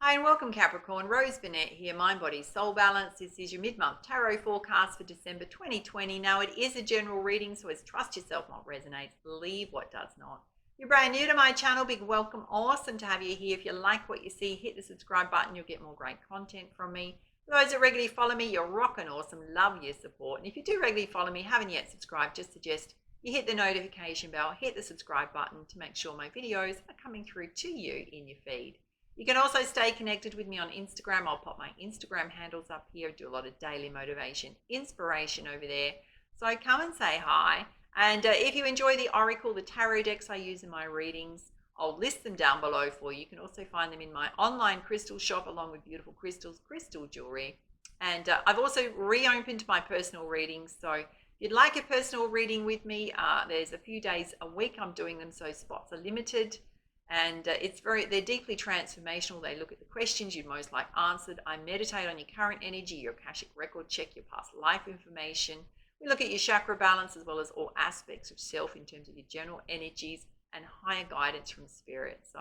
Hi and welcome Capricorn, Rose Burnett here, Mind, Body, Soul Balance. This is your mid-month tarot forecast for December 2020. Now it is a general reading, so it's trust yourself what resonates, believe what does not. If you're brand new to my channel, big welcome, awesome to have you here. If you like what you see, hit the subscribe button, you'll get more great content from me. For those that regularly follow me, you're rocking awesome, love your support. And if you do regularly follow me, haven't yet subscribed, just suggest you hit the notification bell, hit the subscribe button to make sure my videos are coming through to you in your feed. You can also stay connected with me on Instagram. I'll pop my Instagram handles up here. I do a lot of daily motivation, inspiration over there. So come and say hi. And if you enjoy the Oracle, the tarot decks I use in my readings, I'll list them down below for you. You can also find them in my online crystal shop along with beautiful crystals, crystal jewelry. And I've also reopened my personal readings. So if you'd like a personal reading with me, there's a few days a week I'm doing them, so spots are limited. And they're deeply transformational. They look at the questions you'd most like answered. I meditate on your current energy, your Akashic record, check your past life information. We look at your chakra balance as well as all aspects of self in terms of your general energies and higher guidance from spirit. So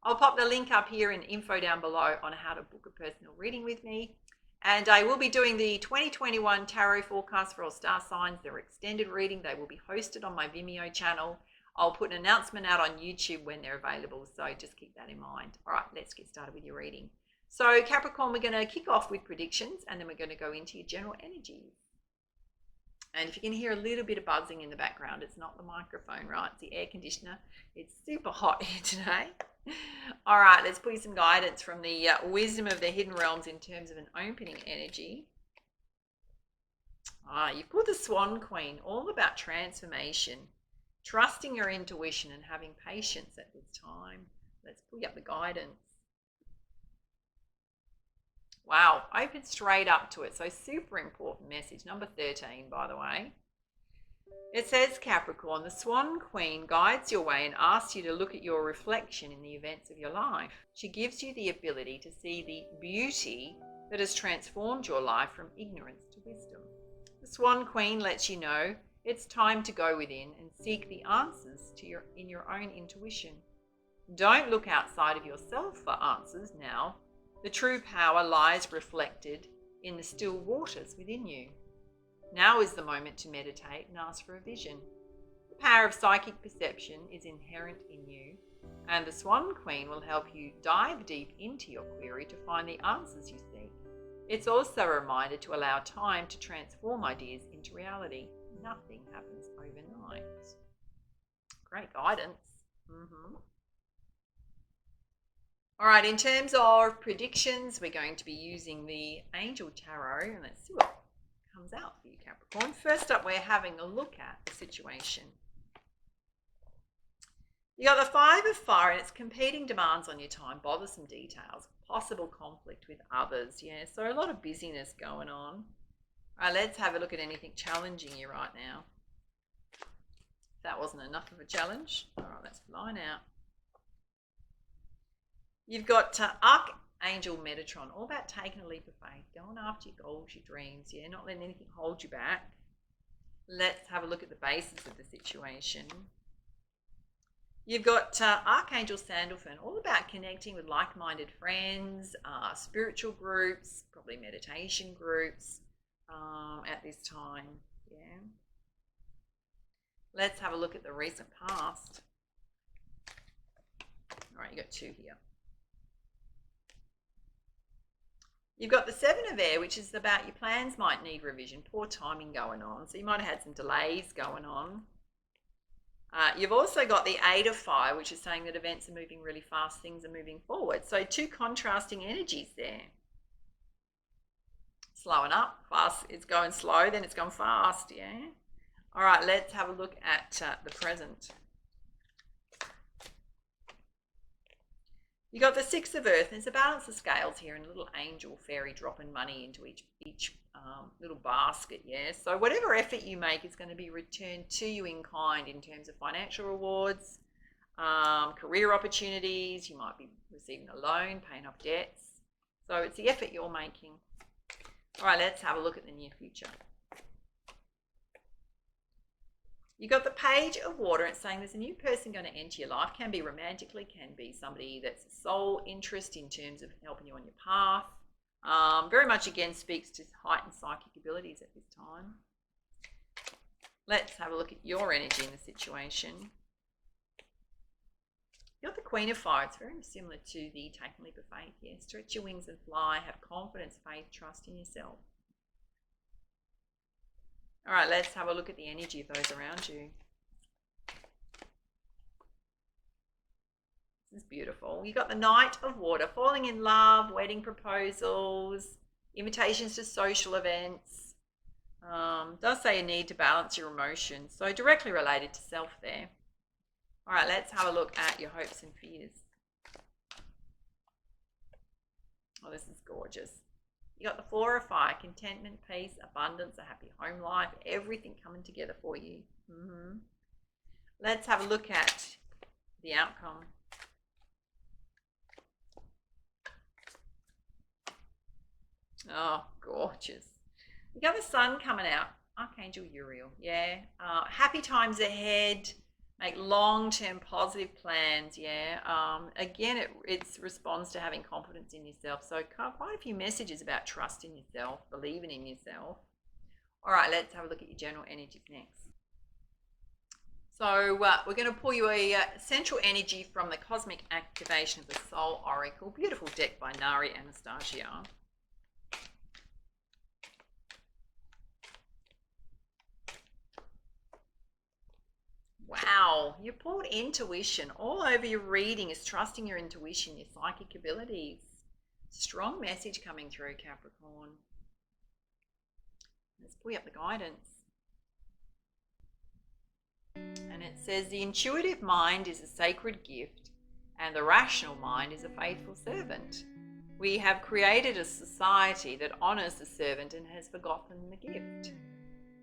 I'll pop the link up here in info down below on how to book a personal reading with me. And I will be doing the 2021 tarot forecast for all star signs. They're extended reading. They will be hosted on my Vimeo channel. I'll put an announcement out on YouTube when they're available, so just keep that in mind. All right, let's get started with your reading. So Capricorn, we're going to kick off with predictions, and then we're going to go into your general energies. And if you can hear a little bit of buzzing in the background, it's not the microphone, right? It's the air conditioner. It's super hot here today. All right, let's put you some guidance from the wisdom of the hidden realms in terms of an opening energy. You've pulled the Swan Queen, all about transformation. Trusting your intuition and having patience at this time. Let's pull up the guidance. Wow, open straight up to it. So super important message. Number 13, by the way. It says, Capricorn, the Swan Queen guides your way and asks you to look at your reflection in the events of your life. She gives you the ability to see the beauty that has transformed your life from ignorance to wisdom. The Swan Queen lets you know it's time to go within and seek the answers in your own intuition. Don't look outside of yourself for answers now. The true power lies reflected in the still waters within you. Now is the moment to meditate and ask for a vision. The power of psychic perception is inherent in you, and the Swan Queen will help you dive deep into your query to find the answers you seek. It's also a reminder to allow time to transform ideas into reality. Nothing happens overnight. Great guidance. All right, in terms of predictions, we're going to be using the Angel Tarot, and let's see what comes out for you, Capricorn. First up, we're having a look at the situation. You got the Five of Fire, and it's competing demands on your time, bothersome details, possible conflict with others. Yeah, so a lot of busyness going on. All right, let's have a look at anything challenging you right now. If that wasn't enough of a challenge, all right, let's line out. You've got Archangel Metatron, all about taking a leap of faith, going after your goals, your dreams, yeah, not letting anything hold you back. Let's have a look at the basis of the situation. You've got Archangel Sandalphon, all about connecting with like-minded friends, spiritual groups, probably meditation groups. At this time, yeah. Let's have a look at the recent past. All right, you got two here. You've got the Seven of Air, which is about your plans might need revision, poor timing going on. So you might have had some delays going on. You've also got the Eight of Fire, which is saying that events are moving really fast, things are moving forward. So two contrasting energies there. Slowing up, fast, it's going slow, then it's going fast, yeah? All right, let's have a look at the present. You got the Six of Earth, and there's a balance of scales here, and a little angel fairy dropping money into each little basket, yeah? So whatever effort you make is going to be returned to you in kind in terms of financial rewards, career opportunities, you might be receiving a loan, paying off debts. So it's the effort you're making. All right, let's have a look at the near future. You got the Page of Water. It's saying there's a new person going to enter your life. Can be romantically, can be somebody that's a sole interest in terms of helping you on your path. Very much again speaks to heightened psychic abilities at this time. Let's have a look at your energy in the situation. You're the Queen of Fire. It's very similar to the Taking a Leap of Faith. Yeah, stretch your wings and fly. Have confidence, faith, trust in yourself. All right, let's have a look at the energy of those around you. This is beautiful. You got the Knight of Water, falling in love, wedding proposals, invitations to social events. Does say a need to balance your emotions, so directly related to self there. All right, let's have a look at your hopes and fears. Oh, this is gorgeous. You got the Four of Fire, contentment, peace, abundance, a happy home life, everything coming together for you. Let's have a look at the outcome. Oh, gorgeous. You got the Sun coming out, Archangel Uriel. Yeah, happy times ahead. Make long-term positive plans, yeah. Again, it responds to having confidence in yourself. So quite a few messages about trusting yourself, believing in yourself. All right, let's have a look at your general energies next. So we're going to pull you a central energy from the Cosmic Activation of the Soul Oracle. Beautiful deck by Nari Anastasia. Wow, you pulled intuition. All over your reading is trusting your intuition, your psychic abilities. Strong message coming through, Capricorn. Let's pull up the guidance. And it says the intuitive mind is a sacred gift and the rational mind is a faithful servant. We have created a society that honors the servant and has forgotten the gift.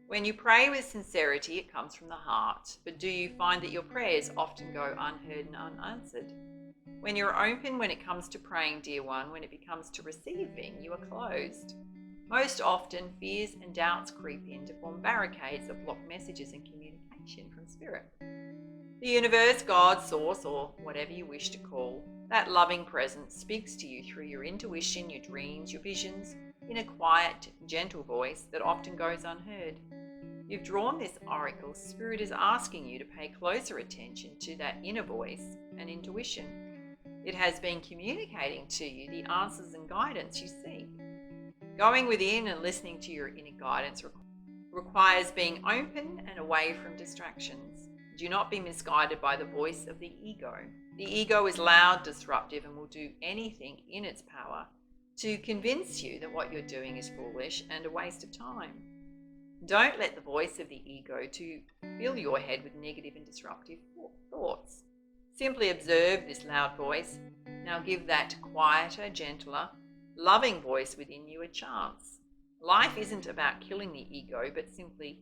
When you pray with sincerity, it comes from the heart. But do you find that your prayers often go unheard and unanswered? When you're open when it comes to praying, dear one, when it becomes to receiving, you are closed. Most often, fears and doubts creep in to form barricades that block messages and communication from spirit. The universe, God, source, or whatever you wish to call, that loving presence speaks to you through your intuition, your dreams, your visions, in a quiet, gentle voice that often goes unheard. You've drawn this oracle. Spirit is asking you to pay closer attention to that inner voice and intuition. It has been communicating to you the answers and guidance you seek. Going within and listening to your inner guidance requires being open and away from distractions. Do not be misguided by the voice of the ego. The ego is loud, disruptive, and will do anything in its power to convince you that what you're doing is foolish and a waste of time. Don't let the voice of the ego to fill your head with negative and disruptive thoughts. Simply observe this loud voice. Now give that quieter, gentler, loving voice within you a chance. Life isn't about killing the ego, but simply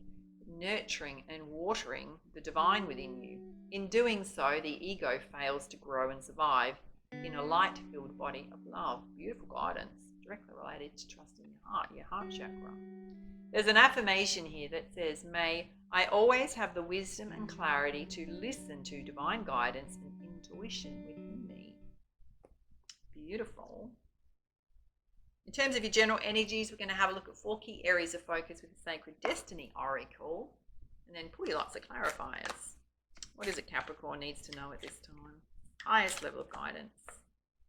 nurturing and watering the divine within you. In doing so, the ego fails to grow and survive in a light-filled body of love. Beautiful guidance, directly related to trusting your heart chakra. There's an affirmation here that says, may I always have the wisdom and clarity to listen to divine guidance and intuition within me. Beautiful. In terms of your general energies, we're going to have a look at 4 key areas of focus with the Sacred Destiny Oracle, and then pull you lots of clarifiers. What is it Capricorn needs to know at this time? Highest level of guidance.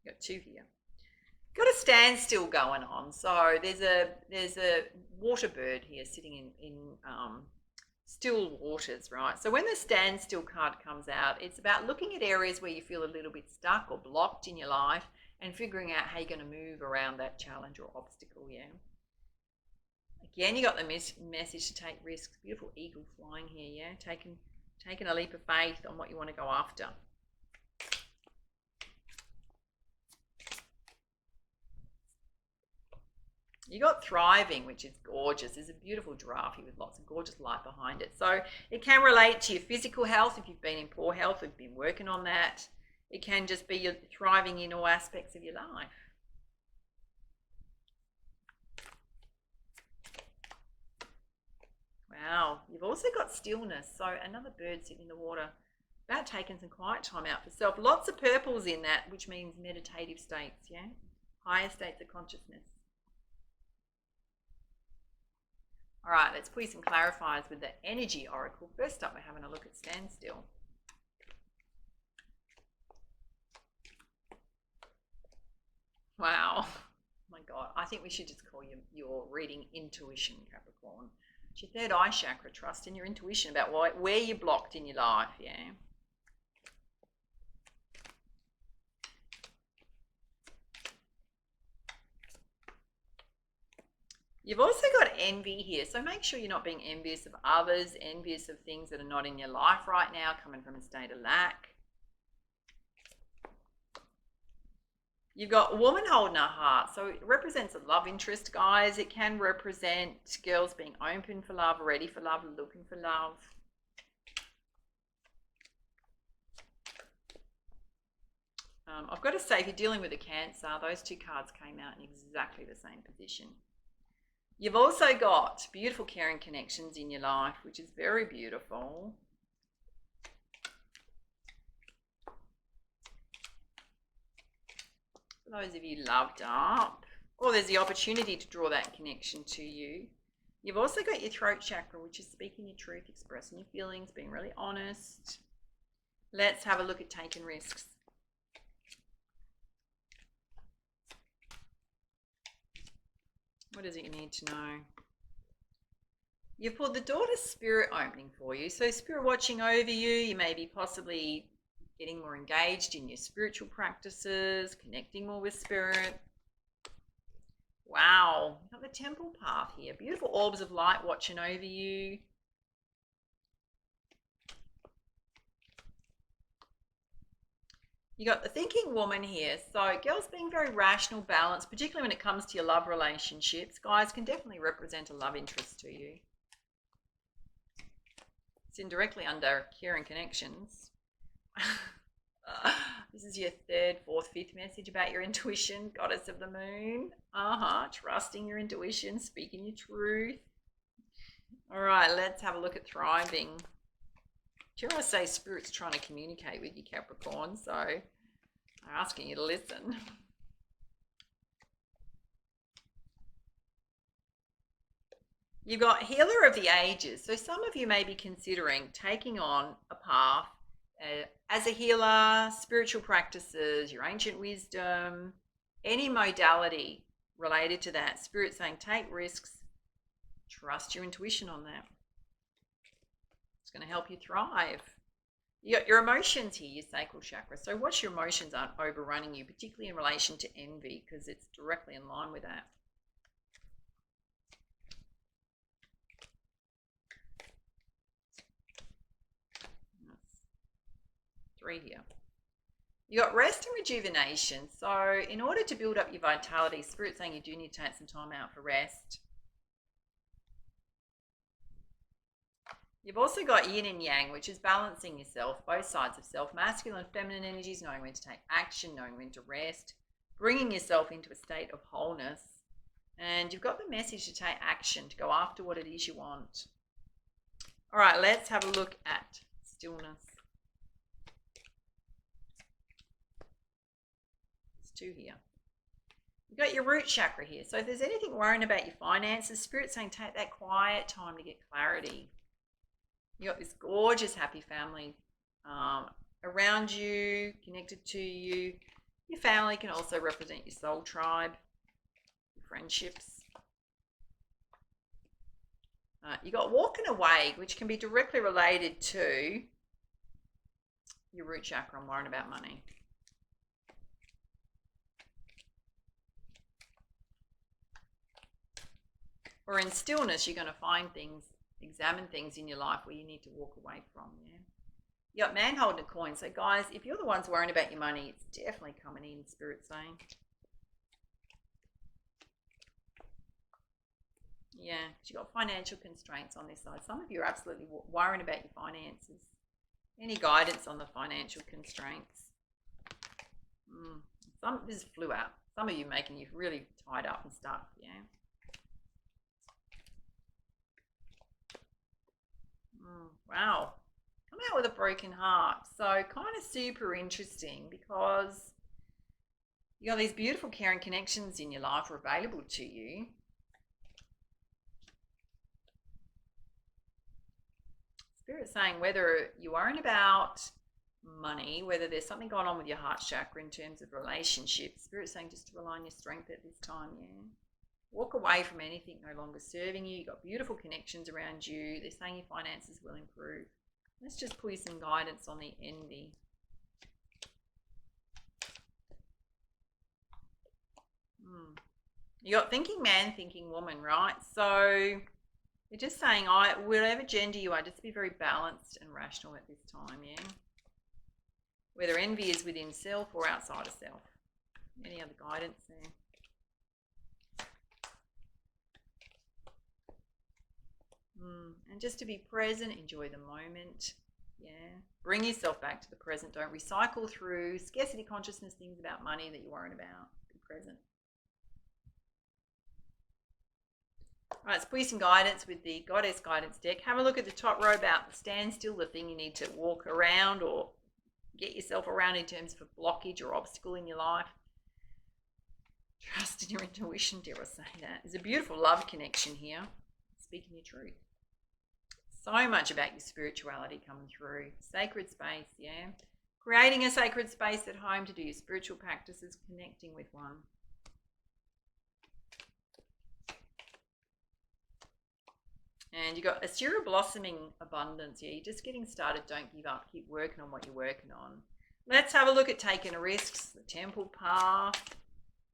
You've got 2 here. Got a standstill going on. So there's a water bird here sitting in still waters, right? So when the standstill card comes out, it's about looking at areas where you feel a little bit stuck or blocked in your life and figuring out how you're going to move around that challenge or obstacle, yeah? Again, you got the message to take risks. Beautiful eagle flying here, yeah? Taking a leap of faith on what you want to go after. You got thriving, which is gorgeous. There's a beautiful giraffe here with lots of gorgeous light behind it. So it can relate to your physical health if you've been in poor health, if you've been working on that. It can just be you're thriving in all aspects of your life. Wow. You've also got stillness. So another bird sitting in the water. About taking some quiet time out for self. Lots of purples in that, which means meditative states, yeah? Higher states of consciousness. All right, let's put some clarifiers with the energy oracle. First up, we're having a look at standstill. Wow. Oh my God. I think we should just call your reading intuition, Capricorn. It's your third eye chakra, trust in your intuition about where you're blocked in your life, yeah? You've also got envy here, so make sure you're not being envious of others, envious of things that are not in your life right now, coming from a state of lack. You've got a woman holding her heart, so it represents a love interest, guys. It can represent girls being open for love, ready for love, looking for love. I've got to say, if you're dealing with a Cancer, those two cards came out in exactly the same position. You've also got beautiful caring connections in your life, which is very beautiful. For those of you loved up, or there's the opportunity to draw that connection to you. You've also got your throat chakra, which is speaking your truth, expressing your feelings, being really honest. Let's have a look at taking risks. What is it you need to know? You've pulled the door to spirit opening for you. So spirit watching over you. You may be possibly getting more engaged in your spiritual practices, connecting more with spirit. Wow. You've got the temple path here. Beautiful orbs of light watching over you. You got the thinking woman here. So girls being very rational, balanced, particularly when it comes to your love relationships. Guys can definitely represent a love interest to you. It's indirectly under caring connections. This is your third, fourth, fifth message about your intuition, goddess of the moon. Trusting your intuition, speaking your truth. All right, let's have a look at thriving. Do you want to say spirit's trying to communicate with you, Capricorn? So I'm asking you to listen. You've got healer of the ages. So some of you may be considering taking on a path as a healer, spiritual practices, your ancient wisdom, any modality related to that. Spirit saying take risks, trust your intuition on that. It's going to help you thrive. You got your emotions here, your sacral chakra. So watch your emotions aren't overrunning you, particularly in relation to envy, because it's directly in line with that. That's 3 here. You got rest and rejuvenation. So in order to build up your vitality, Spirit's saying you do need to take some time out for rest. You've also got yin and yang, which is balancing yourself, both sides of self, masculine and feminine energies, knowing when to take action, knowing when to rest, bringing yourself into a state of wholeness. And you've got the message to take action, to go after what it is you want. All right, let's have a look at stillness. It's 2 here. You've got your root chakra here. So if there's anything worrying about your finances, Spirit's saying take that quiet time to get clarity. You got this gorgeous happy family around you, connected to you. Your family can also represent your soul tribe, your friendships. You got walking away, which can be directly related to your root chakra and worrying about money. Or in stillness, you're going to find things, examine things in your life where you need to walk away from. Yeah. You got man holding a coin. So guys, if you're the ones worrying about your money, it's definitely coming in, Spirit saying. Yeah, you got financial constraints on this side. Some of you are absolutely worrying about your finances. Any guidance on the financial constraints? This flew out. Some of you making you really tied up and stuff. Yeah. Wow. Come out with a broken heart. So kind of super interesting because you got these beautiful caring connections in your life are available to you. Spirit saying whether you're worrying about money, whether there's something going on with your heart chakra in terms of relationships, Spirit saying just to rely on your strength at this time, yeah. Walk away from anything no longer serving you. You've got beautiful connections around you. They're saying your finances will improve. Let's just pull you some guidance on the envy. You got thinking man, thinking woman, right? So you're just saying, whatever gender you are, just be very balanced and rational at this time, yeah? Whether envy is within self or outside of self. Any other guidance there? And just to be present, enjoy the moment, yeah? Bring yourself back to the present. Don't recycle through scarcity consciousness, things about money that you're worried about. Be present. All right, let's put you some guidance with the Goddess Guidance deck. Have a look at the top row about the standstill, the thing you need to walk around or get yourself around in terms of a blockage or obstacle in your life. Trust in your intuition, dare I say that. There's a beautiful love connection here. Speaking your truth. So much about your spirituality coming through. Sacred space, yeah. Creating a sacred space at home to do your spiritual practices, connecting with one. And you got Asura blossoming abundance. Yeah, you're just getting started. Don't give up. Keep working on what you're working on. Let's have a look at taking risks. The temple path.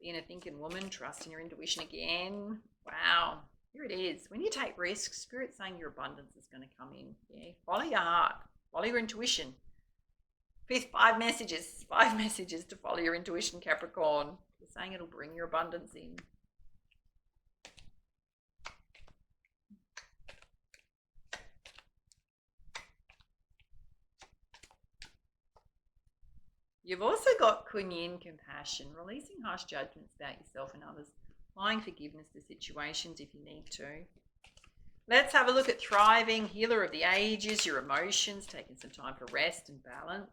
Being a thinking woman. Trusting your intuition again. Wow. Here it is. When you take risks, Spirit's saying your abundance is going to come in. Yeah. Follow your heart. Follow your intuition. Five messages to follow your intuition, Capricorn. They're saying it'll bring your abundance in. You've also got Kunyin compassion, releasing harsh judgments about yourself and others, applying forgiveness to situations if you need to. Let's have a look at thriving, healer of the ages, your emotions, taking some time for rest and balance.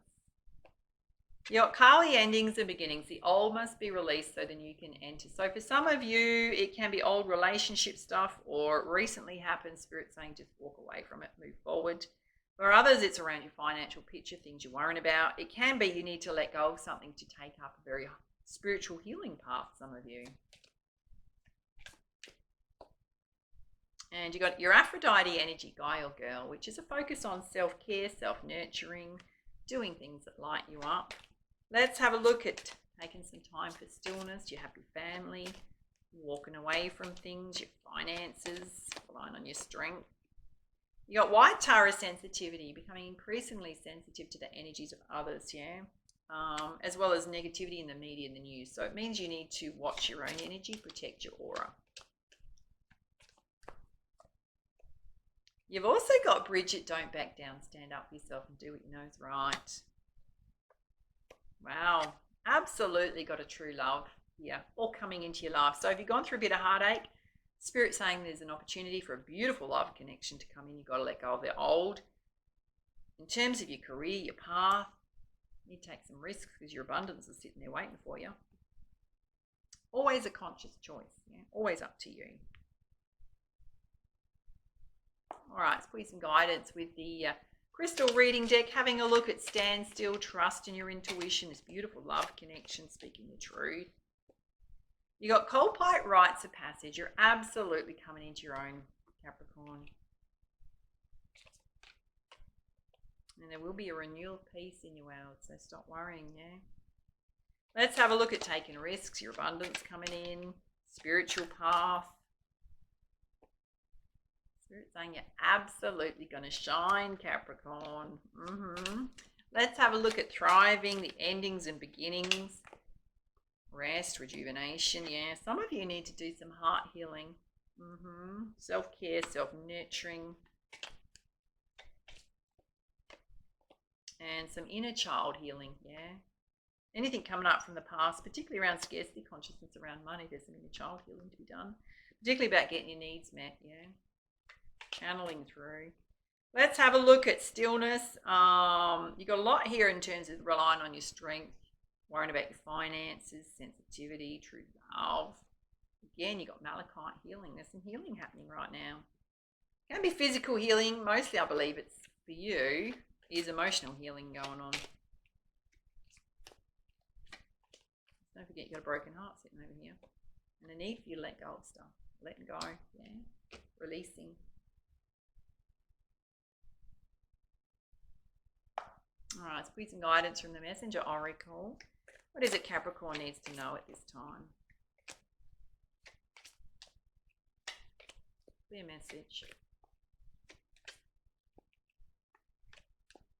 You've got Kali endings and beginnings. The old must be released so the new can enter. So for some of you, it can be old relationship stuff or recently happened. Spirit saying just walk away from it, move forward. For others, it's around your financial picture, things you're worrying about. It can be you need to let go of something to take up a very spiritual healing path, some of you. And you got your Aphrodite energy, guy or girl, which is a focus on self-care, self-nurturing, doing things that light you up. Let's have a look at taking some time for stillness, your happy family, walking away from things, your finances, relying on your strength. You got white Tara sensitivity, becoming increasingly sensitive to the energies of others, yeah? As well as negativity in the media and the news. So it means you need to watch your own energy, protect your aura. You've also got Bridget, don't back down, stand up for yourself and do what you know is right. Wow, absolutely got a true love here, all coming into your life. So if you've gone through a bit of heartache, Spirit saying there's an opportunity for a beautiful love connection to come in. You've got to let go of the old. In terms of your career, your path, you need to take some risks because your abundance is sitting there waiting for you. Always a conscious choice, yeah? Always up to you. All right, let's put you some guidance with the crystal reading deck. Having a look at standstill, trust in your intuition, this beautiful love connection, speaking the truth. You got cold pipe rites of passage. You're absolutely coming into your own, Capricorn. And there will be a renewal of peace in your world, so stop worrying, yeah? Let's have a look at taking risks, your abundance coming in, spiritual path. Spirit saying you're absolutely going to shine, Capricorn. Let's have a look at thriving, the endings and beginnings. Rest, rejuvenation, yeah. Some of you need to do some heart healing. Self-care, self-nurturing. And some inner child healing, yeah. Anything coming up from the past, particularly around scarcity consciousness, around money, there's some inner child healing to be done. Particularly about getting your needs met, yeah. Channeling through. Let's have a look at stillness. You got a lot here in terms of relying on your strength, worrying about your finances, sensitivity, true love. Again, you got malachite healing. There's some healing happening right now. It can be physical healing. Mostly, I believe it's for you. Is emotional healing going on. Don't forget you got a broken heart sitting over here. And a need for you to let go of stuff. Letting go, yeah. Releasing. All right, squeeze some guidance from the Messenger Oracle. What is it Capricorn needs to know at this time? Clear message.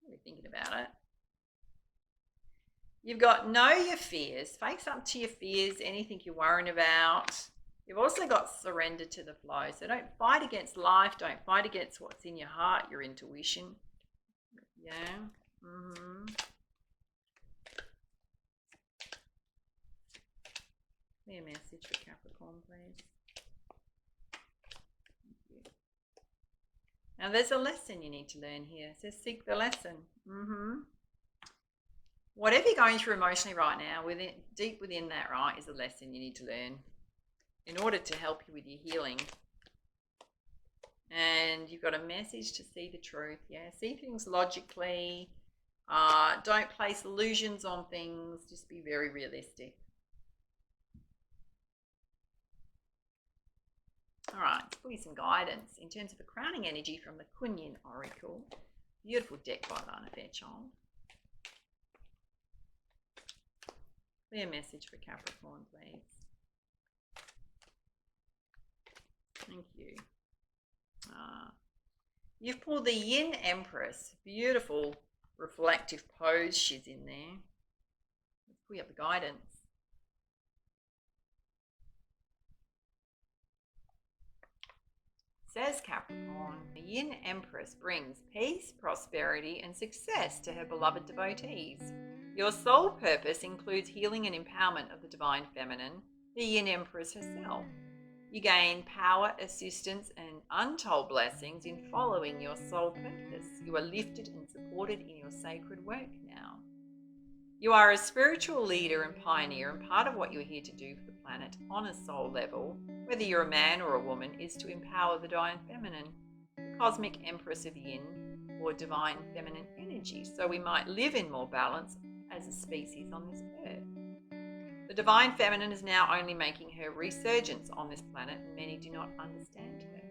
Really thinking about it. You've got know your fears. Face up to your fears, anything you're worrying about. You've also got surrender to the flow. So don't fight against life. Don't fight against what's in your heart, your intuition. Yeah. Clear message for Capricorn, please. Thank you. Now there's a lesson you need to learn here. It says seek the lesson. Whatever you're going through emotionally right now, deep within that, right, is a lesson you need to learn in order to help you with your healing. And you've got a message to see the truth. Yeah, see things logically. Don't place illusions on things. Just be very realistic. All right, let's pull you some guidance in terms of a crowning energy from the Kunyin Oracle. Beautiful deck by Lana Fairchild. Clear message for Capricorn, please. Thank you. You've pulled the Yin Empress. Beautiful reflective pose she's in there. Let's pull up the guidance. Says Capricorn, the Yin Empress brings peace, prosperity, and success to her beloved devotees. Your soul purpose includes healing and empowerment of the divine feminine, the Yin Empress herself. You gain power, assistance, and untold blessings in following your soul purpose. You are lifted and supported in your sacred work now. You are a spiritual leader and pioneer, and part of what you're here to do for the planet on a soul level, whether you're a man or a woman, is to empower the divine feminine, the cosmic empress of Yin, or divine feminine energy, so we might live in more balance as a species on this earth. The divine feminine is now only making her resurgence on this planet, and many do not understand her.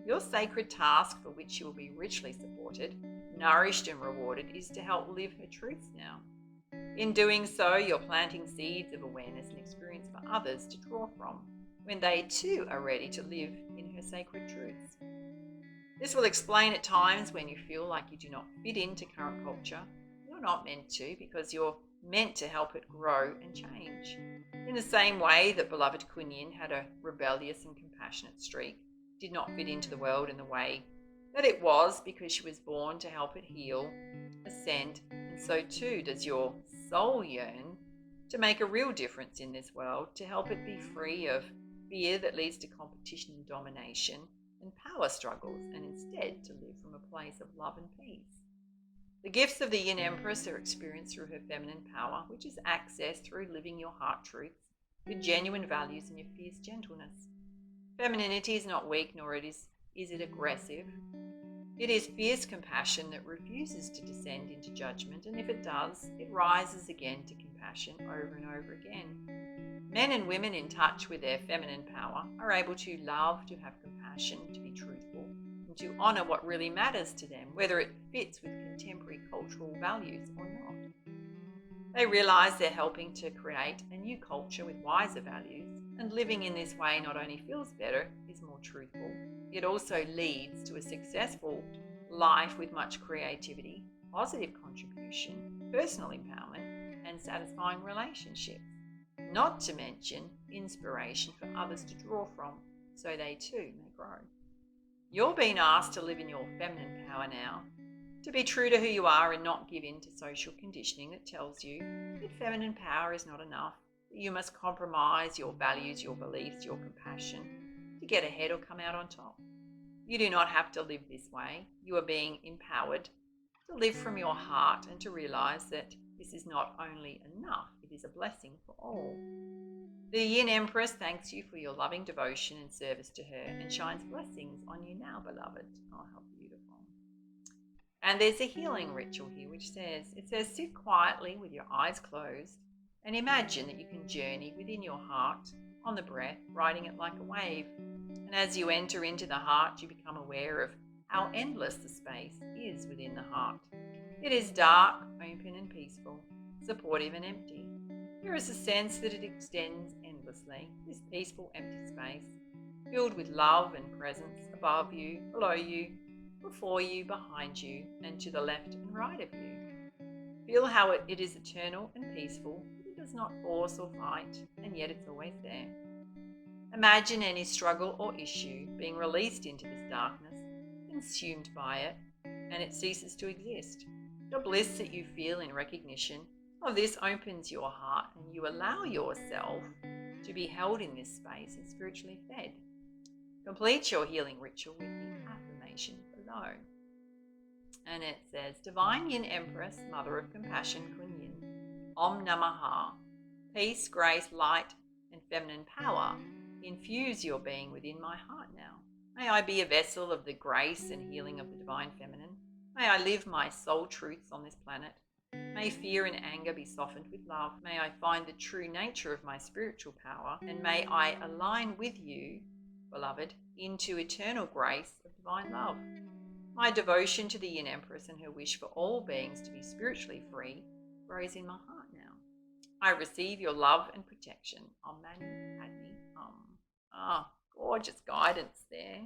Your sacred task, for which you will be richly supported, nourished and rewarded, is to help live her truths now. In doing so, you're planting seeds of awareness and experience for others to draw from when they too are ready to live in her sacred truths. This will explain at times when you feel like you do not fit into current culture. You're not meant to, because you're meant to help it grow and change. In the same way that beloved Kunyin had a rebellious and compassionate streak, did not fit into the world in the way that it was, because she was born to help it heal, ascend, and so too does your soul yearn to make a real difference in this world, to help it be free of fear that leads to competition and domination and power struggles, and instead to live from a place of love and peace. The gifts of the Yin Empress are experienced through her feminine power, which is accessed through living your heart truths, your genuine values, and your fierce gentleness. Femininity is not weak, nor is it aggressive. It is fierce compassion that refuses to descend into judgment, and if it does, it rises again to compassion over and over again. Men and women in touch with their feminine power are able to love, to have compassion, to be truthful, and to honour what really matters to them, whether it fits with contemporary cultural values or not. They realise they're helping to create a new culture with wiser values, and living in this way not only feels better, is more truthful, it also leads to a successful life with much creativity, positive contribution, personal empowerment, and satisfying relationships, not to mention inspiration for others to draw from, so they too may grow. You're being asked to live in your feminine power now, to be true to who you are and not give in to social conditioning that tells you that feminine power is not enough, that you must compromise your values, your beliefs, your compassion to get ahead or come out on top. You do not have to live this way. You are being empowered to live from your heart and to realize that this is not only enough, it is a blessing for all. The Yin Empress thanks you for your loving devotion and service to her and shines blessings on you now, beloved. Oh, how beautiful. And there's a healing ritual here which says, sit quietly with your eyes closed and imagine that you can journey within your heart on the breath, riding it like a wave. And as you enter into the heart, you become aware of how endless the space is within the heart. It is dark, open and peaceful, supportive and empty. There is a sense that it extends endlessly, this peaceful empty space, filled with love and presence above you, below you, before you, behind you, and to the left and right of you. Feel how it is eternal and peaceful. It does not force or fight, and yet it's always there. Imagine any struggle or issue being released into this darkness, consumed by it, and it ceases to exist. The bliss that you feel in recognition of this opens your heart and you allow yourself to be held in this space and spiritually fed. Complete your healing ritual with the affirmation below. And it says, Divine Yin Empress, Mother of Compassion, Kun Yin, Om Namaha, peace, grace, light, and feminine power, infuse your being within my heart now. May I be a vessel of the grace and healing of the Divine Feminine. May I live my soul truths on this planet. May fear and anger be softened with love. May I find the true nature of my spiritual power. And may I align with you, beloved, into eternal grace of divine love. My devotion to the Yin Empress and her wish for all beings to be spiritually free grows in my heart now. I receive your love and protection. Om Mani Padme Hum. Ah, gorgeous guidance there.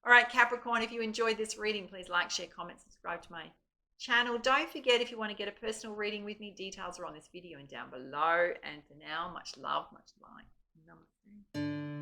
All right, Capricorn, if you enjoyed this reading, please like, share, comment, subscribe to my channel. Don't forget, if you want to get a personal reading with me, details are on this video and down below. And for now, much love, much light. Namaste.